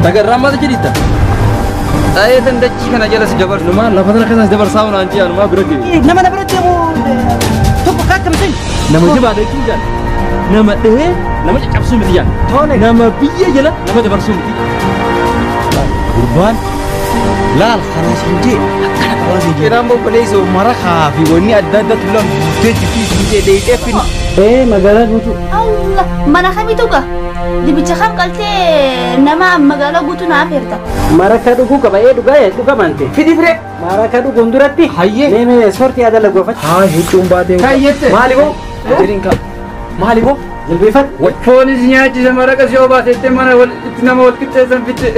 Tagarrama jidita. Saya tendeci kana jelas jabar numa lafatan kana jabar sauna anti anu ma birage. Nama na berarti mo tuh kakam sih. Nama jaba ada itu jan. Nama deh, nama cakap sumit jan. Nama biya jala, nama jabar sumit. Urban. Lal khalas inji. Khalas inji. Kira mau beli so marah kafi woni ada tulung jadi inji deh defin. Magala gutu. Allah, mana kami tuh kah? Dibicarakan kalte nama magala gutu na aperta. Maraka dugu ka bae duga ya duga mante. Fidi fre. Maraka dugu ndurati. Hayye. Me sorti ada lagu fa. Ha hitum bade. Hayyete. Maligo. Dirinka. Maligo. Zalbifat. Polis nyaati samara ka shoba tete mana wal itnama wal kitte san fitte.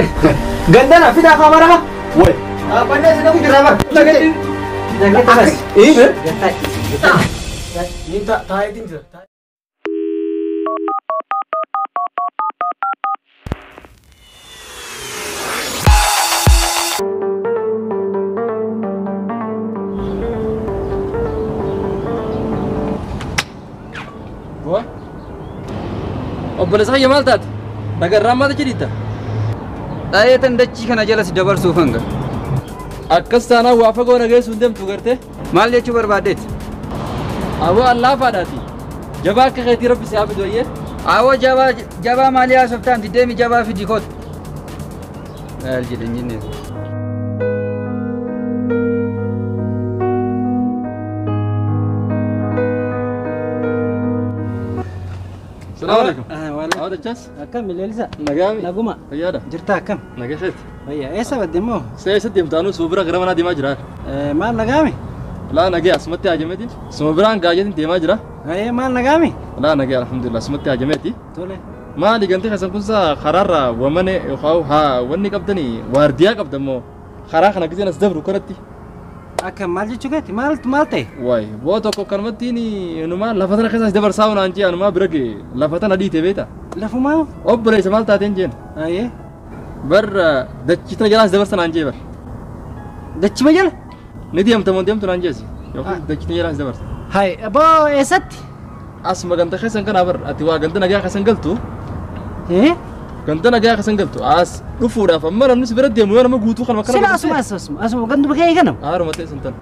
Gandana fida ka maraka. Woi. Apa nih sedang drama? Tagatin. Jangan tegas. Gatai. Minta taidin je. Gua? Obboleessa saya maal taate? Nagarraa maata jedhita? Dhayeetan dachii kana jalas dabarsuuf hanga. Akkas taanaan waa fagoo nageessuu hin deemtu gartee? Maal jechuu barbaaddeeti? Awoo allaafaadhaati. Jabaa akka keetii rabbi si haa fidu ayyee? Awoo jabaa maalii haasoftaan deemi jabaa fidi koota. Maal jedhan jennee? السلام عليكم. وعليكم. هذا الجاس؟ أكمل لسه. نجامي. نقوم. رياضة. جرتها كم؟ نجحت. هي إيه سبب دمو؟ سياسة دمتانو سوبرا غرامنا دي ماجرا. مال نقامي. لا نجي اسمتي هاجمتي. سوبران قاعدين دي ماجرا. هي مال نقامي. لا نجي الحمد لله اسمتي هاجمتي. تولي. ما لي قنتي خسن كنسا خرارا ومني يخاو ها وني قبدني وارديا قبدمو. خراخ نجزين اسدبرو كرتي. أكمل مال جتشوكتي مالتي. واي بوتو كرمتيني انو ما لفتنا خسن دبر ساونا انتي انو ما برقي لفتنا دي تبيتا. لفو ماو؟ اوبري سمالتا تنجين. أيه. بر دچيتنا جلاس دبر سان انجي بر. دتش مجال؟ ندي ام تمون ديم تنانجيسي. يوكي دچيتنا جلاس دبر. هاي أبو إسات. asma ganta khaysan kana bar ati waa ganta nagaa khaysan galtu ganta nagaa khaysan galtu as dhufuudha famara nus birade mu yana maguutu khalma kana asma gandu bagay ganam aaru matay santan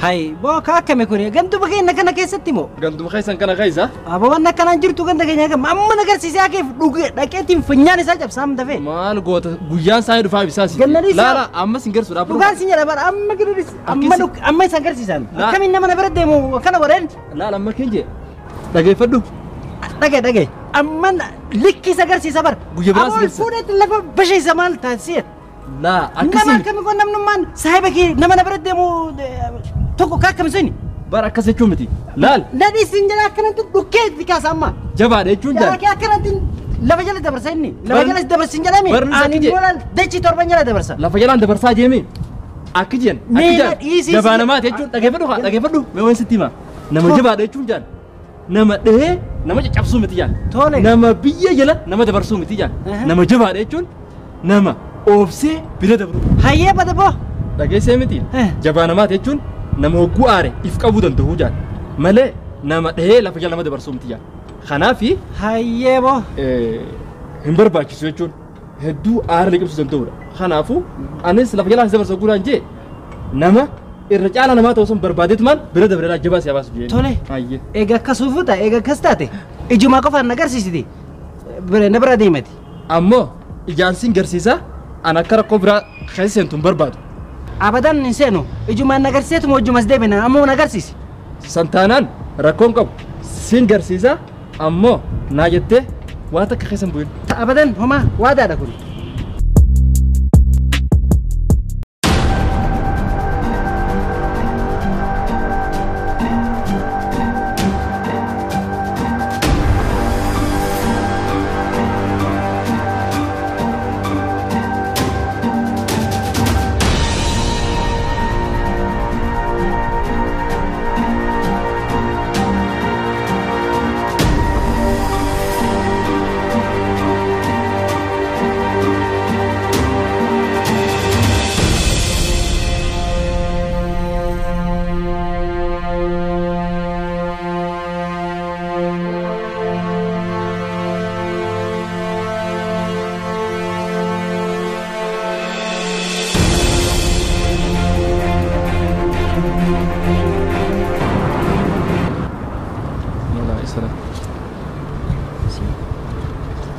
hay bo ka kame kuni gandu bagay nakana keesatti mo gantu khaysan kana khaysa abo wanna kana jirtu ganda kenya ga amma nagar sisi ake dhuge daketin funyani sa jab sam dafe maal goota guyyan sa idu faabi sasi la la amma singar sura dugan sinya bar amma giris amma sangar sisan kamin nama na birade mu kana boren la la amma kenje dagay faddu dagay amma likki sagar si sabar guyya bras gir fudet lafa bashay zamal tasir la akasi nama kam ko namnu man sahibaki nama na birade mu toko ka kam sini bar akase chumiti lal nadi sinjala kana tu dukke dikas amma jaba de chunja ya kana tin lafa jala dabar sayni lafa jala dabar sinjala mi ani molal dechi torban jala dabar sa lafa jala dabar sa jemi akijen jabana ma te chun dagay faddu me won sitima nama jaba de chunjan nama deh nama cabsu miti jan nama biya jala nama dabarsu miti jan nama jaba de chun nama ofse bila dabru haye pada bo dagay se miti jabana ma te chun nama hoggu are ifqabu dan tahu jan male nama deh la fajal nama dabarsu miti jan khanafi haye bo himbar ba kisu chun heddu are le kibsu dan tahu khanafu anis la fajal dabarsu guran je nama irjala nama tawson barbadet man bila dabra jaba se abas je tole haye ega kasufuta ega kastate ijuma qofan nagar sisidi bere nabra deemati ammo ijansin garsisa ana kara kobra khaysentum barbadu abadan insenu ijuma nagar setu mo jumas debena ammo nagar sisi santanan rakon qab sin garsisa ammo najette wata khaysen buin abadan homa wada da kun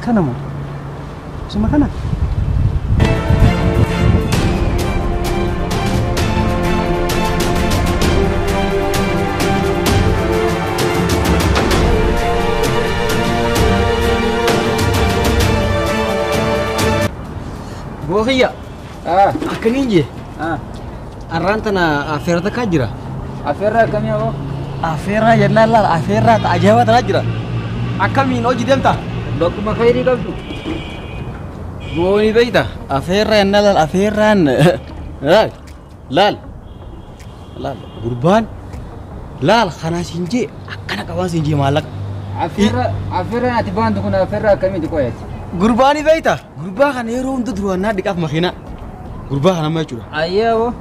Kanamo. Sama kana. Bohia. Akani je. Arrantana aferta kajira. Afera kami ako. Afera jannala afera ta ajawa ta kajira. Akami no jidemta. Bakuma khairi kabdu. Boni beita. Afera jannala aferan. Lal. Gurban. Lal khana sinje akana kawan sinje malak. Afera ati bantu kuna afera kami di koyat. Gurbani beita. Gurba kan yero untu duana dikaf makhina. Gurba kana machura. Ayawo.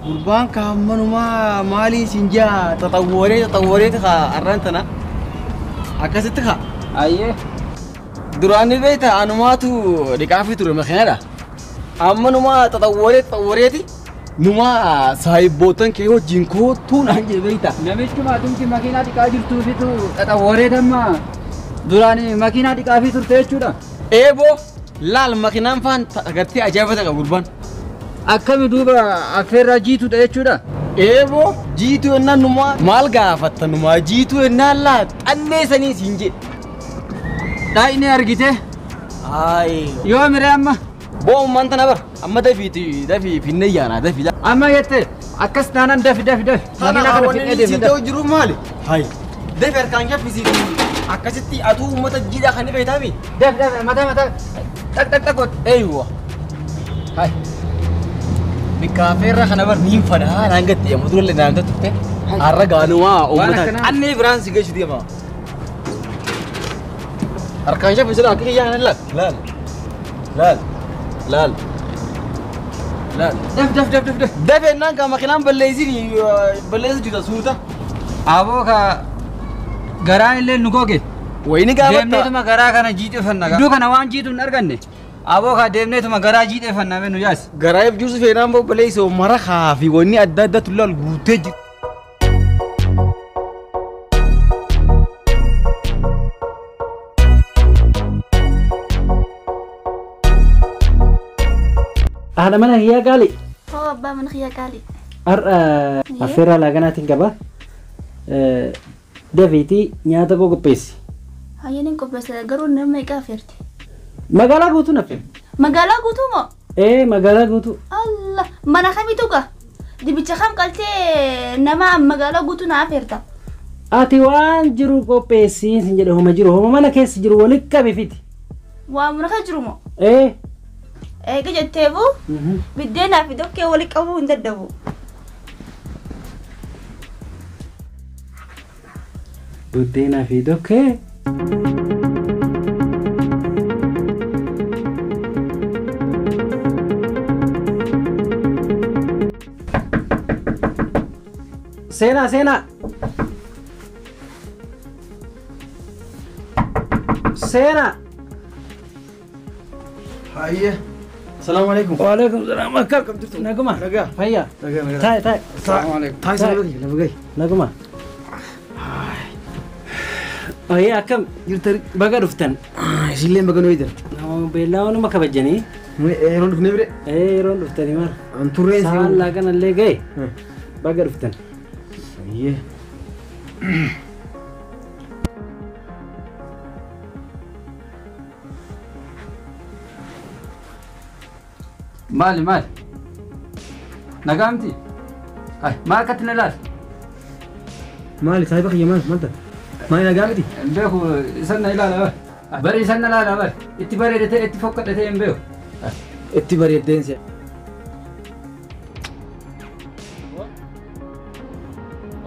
Gurban kamanuma mali sinja tatawore ta arrantana. Akasit ka. Aye. Durani beita anumatu dikafi turu makhina. Ammanuma tatawore ti. Numa sahibotan keyo jinko tu nanje beita. Namichi maatumti makina dikaa jirtu fitu tatawore damma. Durani makina dikaafi turte jechuudha. Ebo lal makinan fan agartee ajaa'ibata qaba gurban. Akkami duuba afeerraa jiituudha jechuudha. Ebo jiitu ennaan numa maal gaafatta numa jiitu ennaan laa xanneessanii siin jedhe. Daa'imni argite. Ayi. Yoo mire amma. Boo manta na bar amma dafi finne yaana dafi. Amma jette akkas taanaan dafi. Makina kana finne deemte. Siitoo jiru maali? Hayi. Dafi harkaan shaffisiiti. Akkasitti atuu uummata jiidhaa kan beektaami. Dafi mata. Tak. Eeywa. Hayi. Bikkaafeerra kana bar niin fadaa naan gatte yemmuu dura illee naan turte. Har'a gaanumaa uummata annee biraan si geessu deema. Harkaan shaffisiidhaan akka kiyyaan laal. Daf. Dafi ennaan ka makinaan balleessu jirta suuta. Aboo ka garaan illee nu goge. Wayini gaafatta. Deemneetuma garaa kana jiidheeffanna. Iddoo kana waan jiitu hin arganne. Aboo ka deemneetuma garaa jiidheeffanna mee nu yaas. Garaa ibjuusu feenaan balleessu mara kaafi wanni adda addaatu laal guutee jiru. Ada mana hiya kali? Oh, abba mana hiya kali? Afeerraa laaganaatiin qaba. Dafiitii nyaata koo qopheessi. Hayyaniin qopheessa garuu nama meeqa afeerti? Magaalaa guutuu nafe. Magaalaa guutuu moo? Magaalaa guutuu. Allah, mana kamitu ka? Dibicha kam qaltee nama magaalaa guutuu na afeerta? Ati waan jiru qopheessii sin jedhe homa jiru homa mana keessa jiru walitti qabifiti. Waan mana keessa jiru moo? Eega jetteebu biddeenaa fi dokkee walitti qabuu hin dadhabu. Biddeenaa fi dokkee. Sena. Hayya. Assalamualaikum. Waalaikumsalam. Akkam jirtu? Naguma. Nagaa. Fayyaa. Nagaa. Taa'e. Assalamualaikum. Taa'e sababii lafa gahi. Naguma. Akkam jirtu baga dhuftan. Isilleen baga nooyitan. Beellaawwanuma kabajanii. Yeroon dhufnee bire. Yeroon dhuftanii maal? An turreen si. Saallaa kanallee gahe. Baga dhuftan. Hayya. Maali. Nagaamti. Maal akkatti na laal? Maali saahiba kiyya maalta? Maali nagaa miti? Hin beeku isan na ilaala bar. Bari isan na laala bar. Itti bareedatee itti fokkadhatee hin beeku. Itti bareeddeensi.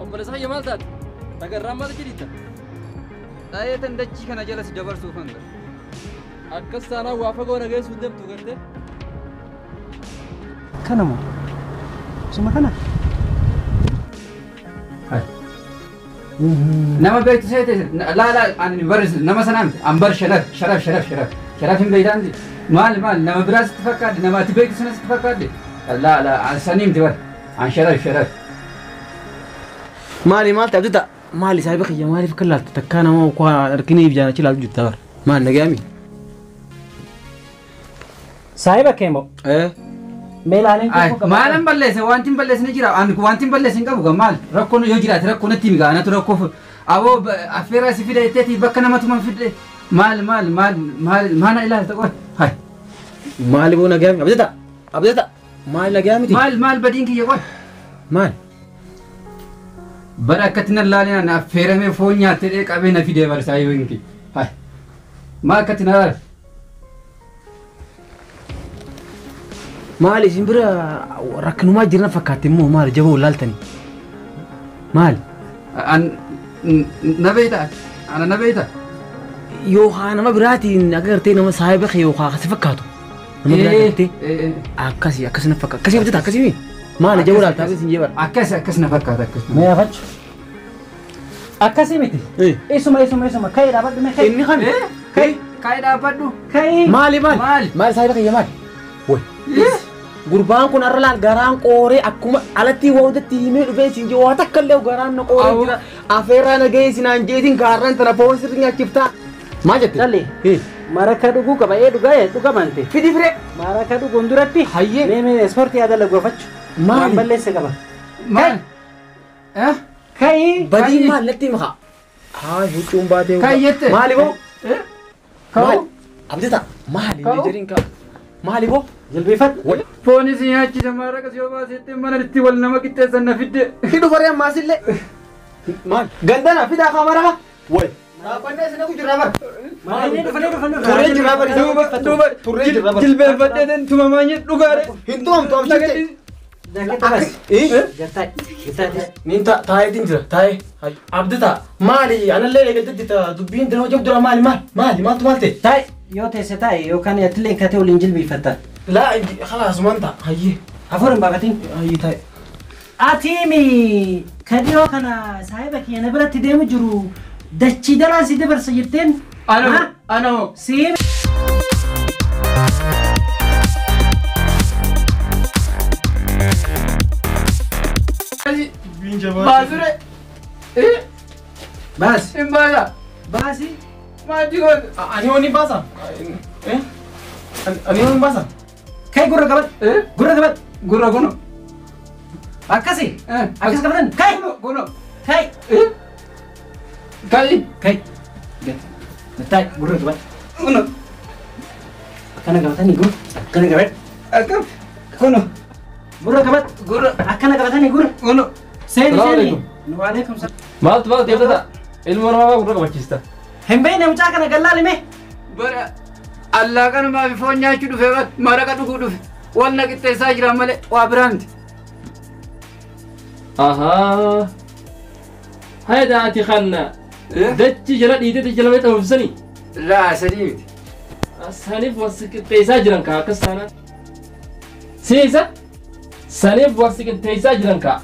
Obboleessa kiyya maal taate? Nagarraan maal jedhita? Dhayeetan dachii kana jala si dabarsuuf hanga. Akkas taanaan waa fagoo nageessuu hin deemtu gartee? Kanamo. Sama kana. Nama beektu seete laala ani baris nama sanaan an bar sharaf hin beeytaanti. Maal nama biraa sitti fakkaadde nama ati beektu sana sitti fakkaadde. Laala saniimti bar an sharaf. Maali abdita? Maali saahiba kiyya maaliif kan laaltu takkaa nama waa arginiif jaanachi laaltu jirta bar. Maal nagaami? Saahiba keemo. Meelaaleen Ay, maalan balleesse wanti balleesse ni jira. An wanti balleesse hin qabu maal? Rakkoon yoo jiraate rakkoon itti migaana tu rakkoo. Aboo affeera si fide itti bakka namatu man fide. Maal ilaalta qoy. Hay. Maali boo nagaami? Abdata. Maali nagaami? Maal badiin kiyya qoy. Maal? Bara akkatti na laalee na affeerame foon nyaattee qabee na fide barsaa yoo hinki. Hay. Maal akkatti na laale? Maali isin bira rakkanumaa jiran fakkaate immoo maali jaboo laaltani? Maali? Na beektaa? Ana na beektaa? Yookaan nama biraatiin agartee nama saahiba kee yookaan akkasi fakkaatu. Nama biraa agartee akkasi na fakkaatu. Akkasii hojjeta akkasii maali jaboo laaltaa akkasii jee bara. Akkas na fakkaata akkas. Mee afachu. Akkasii miti. Isuma ka'ee dhaabadhu mee ka'ee. Inni kan Ka'ee dhaabadhu. Ka'ee. maali saahiba kee maali? Woy. Gurbaan kun arra laal garaan qooree akkuma alatti waanti himee dhufee siin jee waa takka illee garaan na qooree jira. Afeerraa na gahee sinaan jeetiin gaarran tana foon sirri nyaachiftaa. Maal jette? Dhalli. Maraka dhuguu qaba dhuga mante. Fidi firee. Maraka dhuguun duratti. Hayyee. Mee ispoortii yaada laggoofachu. Maali? Waan balleesse qaba. Maal? Ka'ii. Badii maal natti maka? Haa huccuun baatee. Kayyette. Maali boo? Ka'u. Abdata maali inni jedhin ka? Maali boo? Jilbeeffadhu. Foonis nyaachisa maaraqa si obaasetti mana itti wal nama qixxeessan na fidde. Hidhu baree ammaasillee. Maal? Gandana fidaa kaa maraka? Woy. Dhaabannee isin aku jirraa bara. Maali dhufanii. Turree jirraa bara. Turree jirraa bara. Jilbeeffadhee tumamaa dhugaadhe. Hin tumamtu amsiche. Jaaketta bas. Gattaay. Nin taayetiin jira taayee. Abdata maali anallee eegaltetti dubbiin dira hojii dura maali maaltu maal ta'e? Taay yoo teesse taa'e yookaan attillee katee waliin jilbeeffatta. Laa khalaas manta hayyee. Afur hin baafatiin. Hayyee taa'e. Atiimi kadhiyoo kana saahiba kiyya na biratti deemu jiru dachii daraa si dabarsa jetteen. Anoo. Siimi. Baasure. Baas. Hin baasa. Baasi. Maal jigoon? Ani wani baasa. Ani wani baasa. Kai gurra qabat. Gurra qabat. Gurra kuno. Akkasi. Akkas qabatan. Kai. Kuno. Kai. Kai. Kai. Gattaay gurra qabat. Kuno. Akkana qabatanii gurra. Akkana qabat. Akkam. Kuno. Gurra qabat. Gurra. Akkana qabatanii gurra. Kuno. Seeni. Waalaikum salaam. Maaltu eebbata? Ilma namaa gurra qabachiista. Hin beekne mucaa kana gallaalime. Bara allaa kanumaa fi foon nyaachuu dhufe maraqa dhuguu dhufe wal na qixxeessaa jira malee waa biraa miti. Ahaa. Hayda ati kanna. Dachi jala dhiitee jala mee dhabuufsanii? Laa sadii miti. Saniif wal qixxeessaa jiran kaa akkas taanaan. Siisa? Saniif wal qixxeessaa jiran kaa.